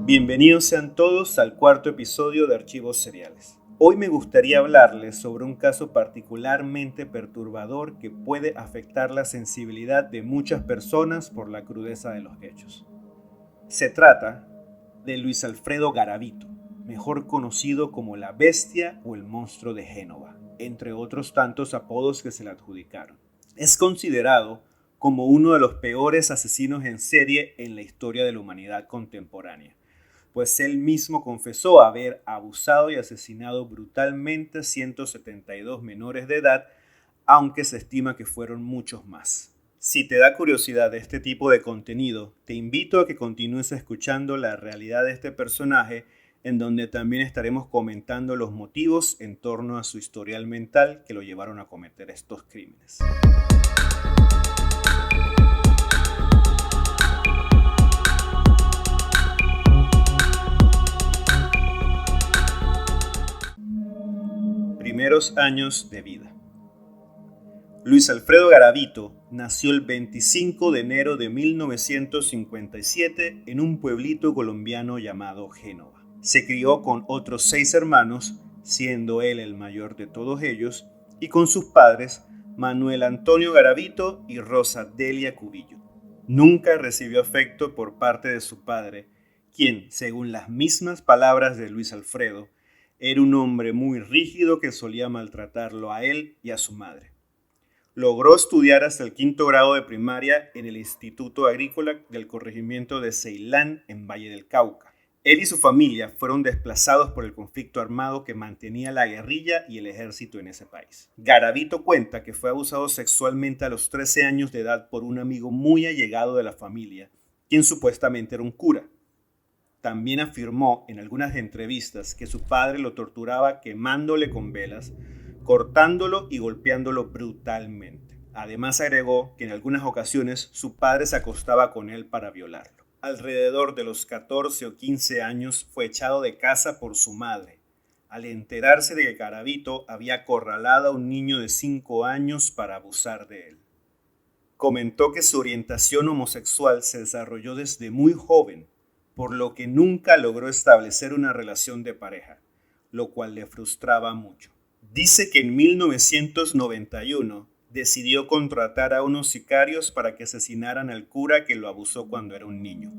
Bienvenidos sean todos al cuarto episodio de Archivos Seriales. Hoy me gustaría hablarles sobre un caso particularmente perturbador que puede afectar la sensibilidad de muchas personas por la crudeza de los hechos. Se trata de Luis Alfredo Garavito, mejor conocido como la Bestia o el Monstruo de Génova, entre otros tantos apodos que se le adjudicaron. Es considerado como uno de los peores asesinos en serie en la historia de la humanidad contemporánea, pues él mismo confesó haber abusado y asesinado brutalmente a 172 menores de edad, aunque se estima que fueron muchos más. Si te da curiosidad de este tipo de contenido, te invito a que continúes escuchando la realidad de este personaje, en donde también estaremos comentando los motivos en torno a su historial mental que lo llevaron a cometer estos crímenes. Primeros años de vida. Luis Alfredo Garavito nació el 25 de enero de 1957 en un pueblito colombiano llamado Génova. Se crió con otros 6 hermanos, siendo él el mayor de todos ellos, y con sus padres, Manuel Antonio Garavito y Rosa Delia Cubillo. Nunca recibió afecto por parte de su padre, quien, según las mismas palabras de Luis Alfredo, era un hombre muy rígido que solía maltratarlo a él y a su madre. Logró estudiar hasta el 5º grado de primaria en el Instituto Agrícola del corregimiento de Ceilán, en Valle del Cauca. Él y su familia fueron desplazados por el conflicto armado que mantenía la guerrilla y el ejército en ese país. Garavito cuenta que fue abusado sexualmente a los 13 años de edad por un amigo muy allegado de la familia, quien supuestamente era un cura. También afirmó en algunas entrevistas que su padre lo torturaba quemándole con velas, cortándolo y golpeándolo brutalmente. Además agregó que en algunas ocasiones su padre se acostaba con él para violarlo. Alrededor de los 14 o 15 años fue echado de casa por su madre, al enterarse de que Garavito había acorralado a un niño de 5 años para abusar de él. Comentó que su orientación homosexual se desarrolló desde muy joven, por lo que nunca logró establecer una relación de pareja, lo cual le frustraba mucho. Dice que en 1991 decidió contratar a unos sicarios para que asesinaran al cura que lo abusó cuando era un niño.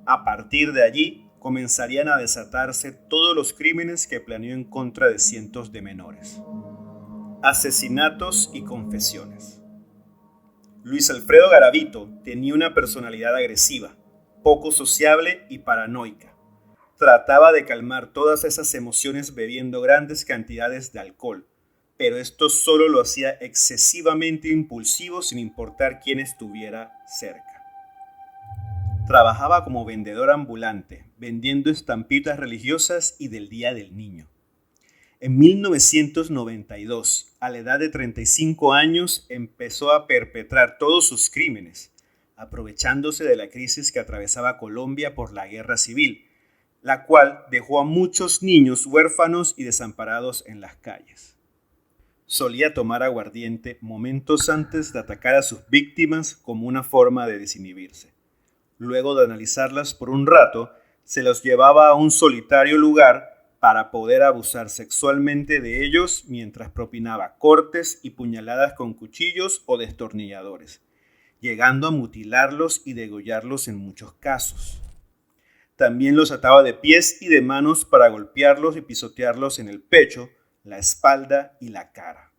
A partir de allí, comenzarían a desatarse todos los crímenes que planeó en contra de cientos de menores. Asesinatos y confesiones. Luis Alfredo Garavito tenía una personalidad agresiva, poco sociable y paranoica. Trataba de calmar todas esas emociones bebiendo grandes cantidades de alcohol, pero esto solo lo hacía excesivamente impulsivo sin importar quién estuviera cerca. Trabajaba como vendedor ambulante, vendiendo estampitas religiosas y del Día del Niño. En 1992, a la edad de 35 años, empezó a perpetrar todos sus crímenes, aprovechándose de la crisis que atravesaba Colombia por la guerra civil, la cual dejó a muchos niños huérfanos y desamparados en las calles. Solía tomar aguardiente momentos antes de atacar a sus víctimas como una forma de desinhibirse. Luego de analizarlas por un rato, se los llevaba a un solitario lugar para poder abusar sexualmente de ellos mientras propinaba cortes y puñaladas con cuchillos o destornilladores, llegando a mutilarlos y degollarlos en muchos casos. También los ataba de pies y de manos para golpearlos y pisotearlos en el pecho, la espalda y la cara.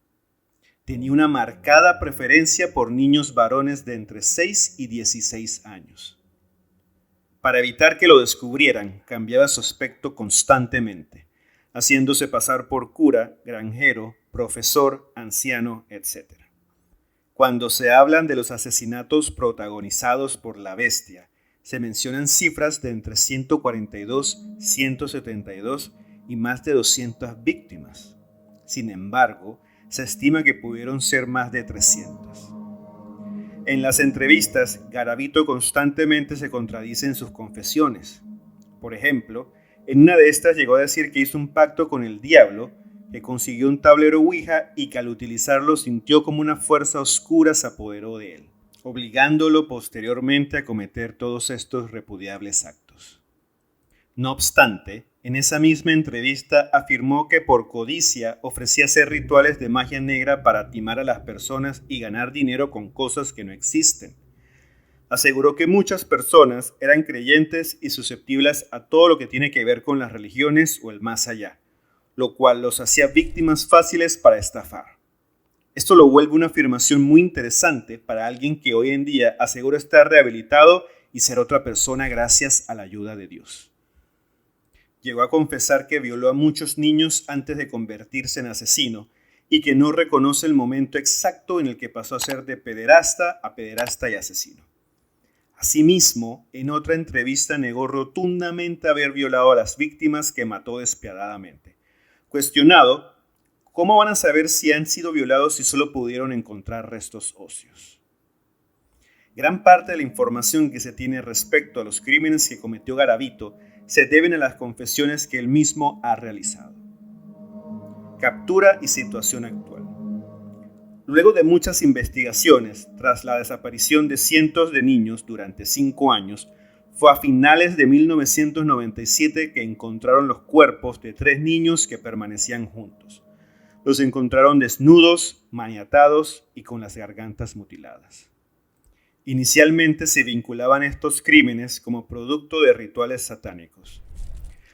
Tenía una marcada preferencia por niños varones de entre 6 y 16 años. Para evitar que lo descubrieran, cambiaba su aspecto constantemente, haciéndose pasar por cura, granjero, profesor, anciano, etc. Cuando se hablan de los asesinatos protagonizados por la Bestia, se mencionan cifras de entre 142, 172 y más de 200 víctimas. Sin embargo, se estima que pudieron ser más de 300. En las entrevistas, Garavito constantemente se contradice en sus confesiones. Por ejemplo, en una de estas llegó a decir que hizo un pacto con el diablo, que consiguió un tablero Ouija y que al utilizarlo sintió como una fuerza oscura se apoderó de él, obligándolo posteriormente a cometer todos estos repudiables actos. No obstante, en esa misma entrevista afirmó que por codicia ofrecía hacer rituales de magia negra para timar a las personas y ganar dinero con cosas que no existen. Aseguró que muchas personas eran creyentes y susceptibles a todo lo que tiene que ver con las religiones o el más allá, lo cual los hacía víctimas fáciles para estafar. Esto lo vuelve una afirmación muy interesante para alguien que hoy en día asegura estar rehabilitado y ser otra persona gracias a la ayuda de Dios. Llegó a confesar que violó a muchos niños antes de convertirse en asesino y que no reconoce el momento exacto en el que pasó a ser de pederasta y asesino. Asimismo, en otra entrevista negó rotundamente haber violado a las víctimas que mató despiadadamente. Cuestionado, ¿cómo van a saber si han sido violados si solo pudieron encontrar restos óseos? Gran parte de la información que se tiene respecto a los crímenes que cometió Garavito se deben a las confesiones que él mismo ha realizado. Captura y situación actual. Luego de muchas investigaciones, tras la desaparición de cientos de niños durante 5 años, fue a finales de 1997 que encontraron los cuerpos de 3 niños que permanecían juntos. Los encontraron desnudos, maniatados y con las gargantas mutiladas. Inicialmente se vinculaban estos crímenes como producto de rituales satánicos.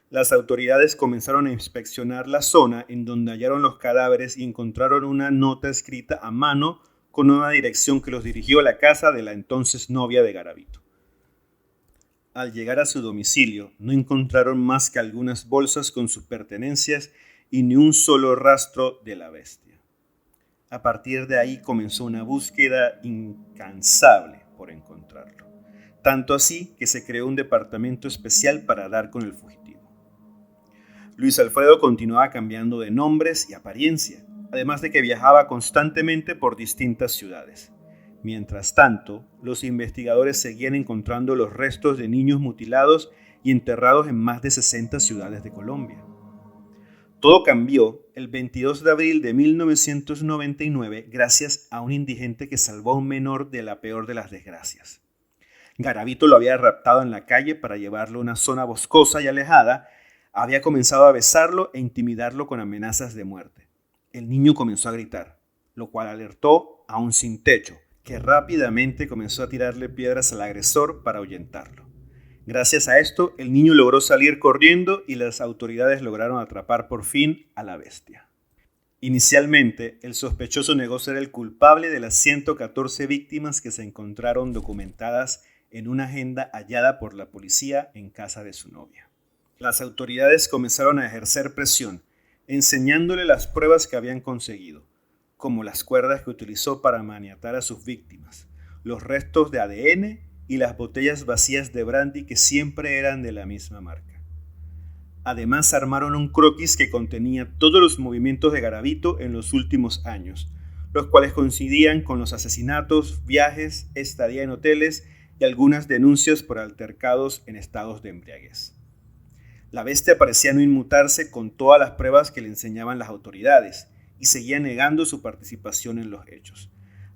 Las autoridades comenzaron a inspeccionar la zona en donde hallaron los cadáveres y encontraron una nota escrita a mano con una dirección que los dirigió a la casa de la entonces novia de Garavito. Al llegar a su domicilio, no encontraron más que algunas bolsas con sus pertenencias y ni un solo rastro de la bestia. A partir de ahí comenzó una búsqueda incansable por encontrarlo. Tanto así que se creó un departamento especial para dar con el fugitivo. Luis Alfredo continuaba cambiando de nombres y apariencia, además de que viajaba constantemente por distintas ciudades. Mientras tanto, los investigadores seguían encontrando los restos de niños mutilados y enterrados en más de 60 ciudades de Colombia. Todo cambió el 22 de abril de 1999 gracias a un indigente que salvó a un menor de la peor de las desgracias. Garavito lo había raptado en la calle para llevarlo a una zona boscosa y alejada. Había comenzado a besarlo e intimidarlo con amenazas de muerte. El niño comenzó a gritar, lo cual alertó a un sin techo, que rápidamente comenzó a tirarle piedras al agresor para ahuyentarlo. Gracias a esto, el niño logró salir corriendo y las autoridades lograron atrapar por fin a la bestia. Inicialmente, el sospechoso negó ser el culpable de las 114 víctimas que se encontraron documentadas en una agenda hallada por la policía en casa de su novia. Las autoridades comenzaron a ejercer presión, enseñándole las pruebas que habían conseguido, como las cuerdas que utilizó para maniatar a sus víctimas, los restos de ADN y las botellas vacías de brandy que siempre eran de la misma marca. Además, armaron un croquis que contenía todos los movimientos de Garavito en los últimos años, los cuales coincidían con los asesinatos, viajes, estadía en hoteles y algunas denuncias por altercados en estados de embriaguez. La bestia parecía no inmutarse con todas las pruebas que le enseñaban las autoridades y seguía negando su participación en los hechos,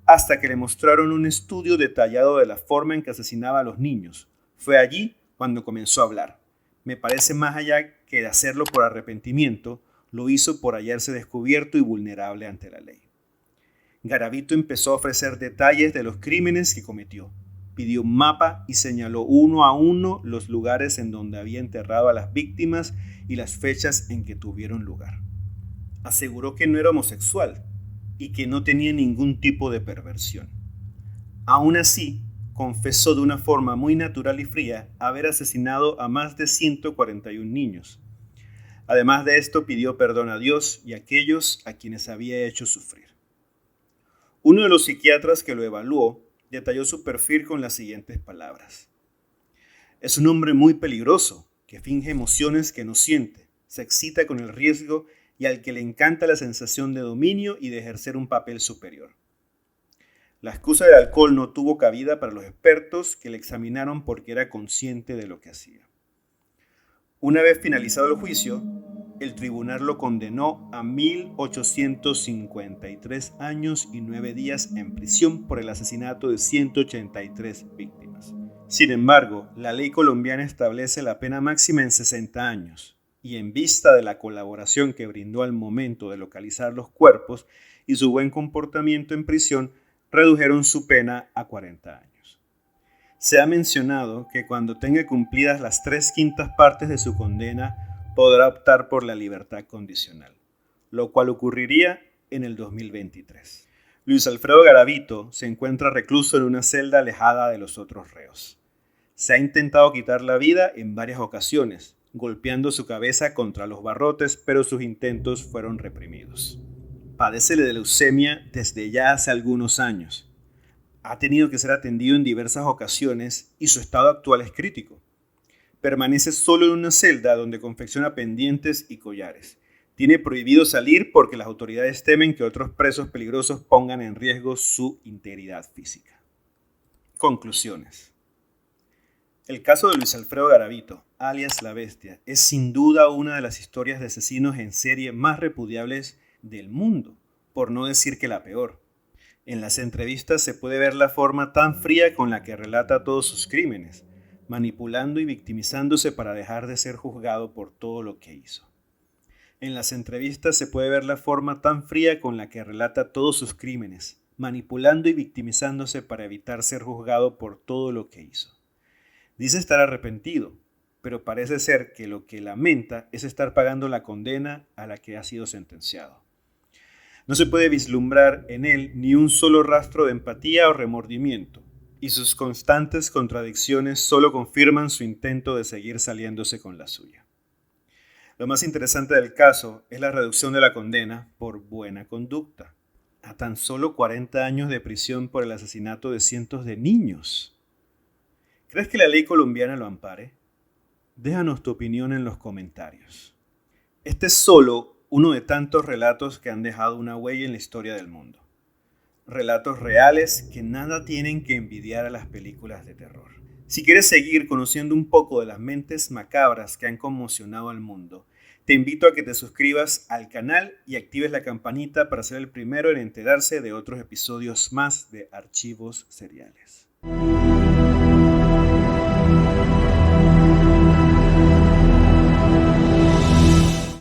hasta que le mostraron un estudio detallado de la forma en que asesinaba a los niños. Fue allí cuando comenzó a hablar. Me parece más allá que de hacerlo por arrepentimiento, lo hizo por hallarse descubierto y vulnerable ante la ley. Garavito empezó a ofrecer detalles de los crímenes que cometió. Pidió un mapa y señaló uno a uno los lugares en donde había enterrado a las víctimas y las fechas en que tuvieron lugar. Aseguró que no era homosexual y que no tenía ningún tipo de perversión. Aún así, confesó de una forma muy natural y fría haber asesinado a más de 141 niños. Además de esto, pidió perdón a Dios y a aquellos a quienes había hecho sufrir. Uno de los psiquiatras que lo evaluó detalló su perfil con las siguientes palabras. Es un hombre muy peligroso, que finge emociones que no siente, se excita con el riesgo y al que le encanta la sensación de dominio y de ejercer un papel superior. La excusa del alcohol no tuvo cabida para los expertos que le examinaron porque era consciente de lo que hacía. Una vez finalizado el juicio, el tribunal lo condenó a 1.853 años y 9 días en prisión por el asesinato de 183 víctimas, Sin embargo, la ley colombiana establece la pena máxima en 60 años, y en vista de la colaboración que brindó al momento de localizar los cuerpos y su buen comportamiento en prisión, redujeron su pena a 40 años. Se ha mencionado que cuando tenga cumplidas las 3/5 partes de su condena, podrá optar por la libertad condicional, lo cual ocurriría en el 2023. Luis Alfredo Garavito se encuentra recluso en una celda alejada de los otros reos. Se ha intentado quitar la vida en varias ocasiones, golpeando su cabeza contra los barrotes, pero sus intentos fueron reprimidos. Padece de leucemia desde ya hace algunos años. Ha tenido que ser atendido en diversas ocasiones y su estado actual es crítico. Permanece solo en una celda donde confecciona pendientes y collares. Tiene prohibido salir porque las autoridades temen que otros presos peligrosos pongan en riesgo su integridad física. Conclusiones. El caso de Luis Alfredo Garavito, alias La Bestia, es sin duda una de las historias de asesinos en serie más repudiables del mundo, por no decir que la peor. En las entrevistas se puede ver la forma tan fría con la que relata todos sus crímenes, manipulando y victimizándose para dejar de ser juzgado por todo lo que hizo. En las entrevistas se puede ver la forma tan fría con la que relata todos sus crímenes, manipulando y victimizándose para evitar ser juzgado por todo lo que hizo. Dice estar arrepentido, pero parece ser que lo que lamenta es estar pagando la condena a la que ha sido sentenciado. No se puede vislumbrar en él ni un solo rastro de empatía o remordimiento, y sus constantes contradicciones solo confirman su intento de seguir saliéndose con la suya. Lo más interesante del caso es la reducción de la condena por buena conducta, a tan solo 40 años de prisión por el asesinato de cientos de niños. ¿Crees que la ley colombiana lo ampare? Déjanos tu opinión en los comentarios. Este es solo uno de tantos relatos que han dejado una huella en la historia del mundo. Relatos reales que nada tienen que envidiar a las películas de terror. Si quieres seguir conociendo un poco de las mentes macabras que han conmocionado al mundo, te invito a que te suscribas al canal y actives la campanita para ser el primero en enterarse de otros episodios más de Archivos Seriales.